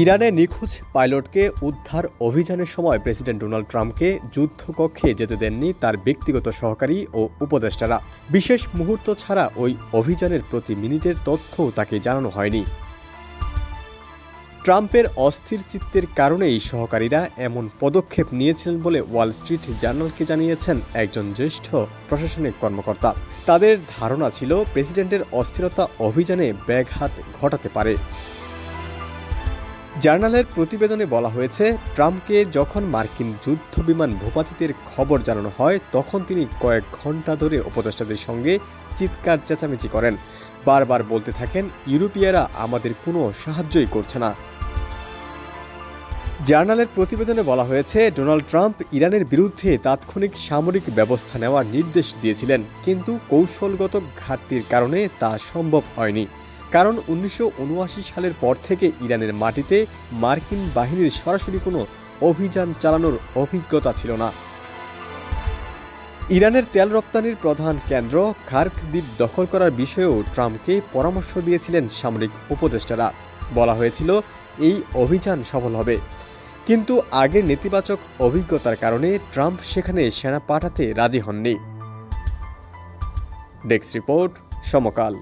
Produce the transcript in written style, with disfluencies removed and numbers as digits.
ইরানে নিখোঁজ পাইলটকে উদ্ধার অভিযানের সময় প্রেসিডেন্ট ডোনাল্ড ট্রাম্পকে যুদ্ধকক্ষে যেতে দেননি তার ব্যক্তিগত সহকারী ও উপদেষ্টারা। বিশেষ মুহূর্ত ছাড়া ওই অভিযানের প্রতি মিনিটের তথ্যও তাকে জানানো হয়নি। ট্রাম্পের অস্থির চিত্তের কারণেই সহকারীরা এমন পদক্ষেপ নিয়েছিলেন বলে ওয়াল স্ট্রিট জার্নালকে জানিয়েছেন একজন জ্যেষ্ঠ প্রশাসনিক কর্মকর্তা। তাদের ধারণা ছিল প্রেসিডেন্টের অস্থিরতা অভিযানে ব্যাঘাত ঘটাতে পারে। জার্নালের প্রতিবেদনে বলা হয়েছে, ট্রাম্পকে যখন মার্কিন যুদ্ধবিমান ভূপাতিতের খবর জানানো হয় তখন তিনি কয়েক ঘন্টা ধরে উপদেষ্টাদের সঙ্গে চিৎকার চেঁচামেচি করেন, বারবার বলতে থাকেন ইউরোপীয়রা আমাদের কোনো সাহায্যই করছে না। জার্নালের প্রতিবেদনে বলা হয়েছে, ডোনাল্ড ট্রাম্প ইরানের বিরুদ্ধে তাৎক্ষণিক সামরিক ব্যবস্থা নেওয়ার নির্দেশ দিয়েছিলেন, কিন্তু কৌশলগত ঘাটতির কারণে তা সম্ভব হয়নি। কারণ 1979 সালের পর থেকে ইরানের মাটিতে মার্কিন বাহিনীর সরাসরি কোনো অভিযান চালানোর অভিজ্ঞতা ছিল না। ইরানের তেল রপ্তানির প্রধান কেন্দ্র খার্ক দ্বীপ দখল করার বিষয়েও ট্রাম্পকে পরামর্শ দিয়েছিলেন সামরিক উপদেষ্টারা। বলা হয়েছিল এই অভিযান সফল হবে, কিন্তু আগের নেতিবাচক অভিজ্ঞতার কারণে ট্রাম্প সেখানে সেনা পাঠাতে রাজি হননি। ডেস্ক রিপোর্ট, সমকাল।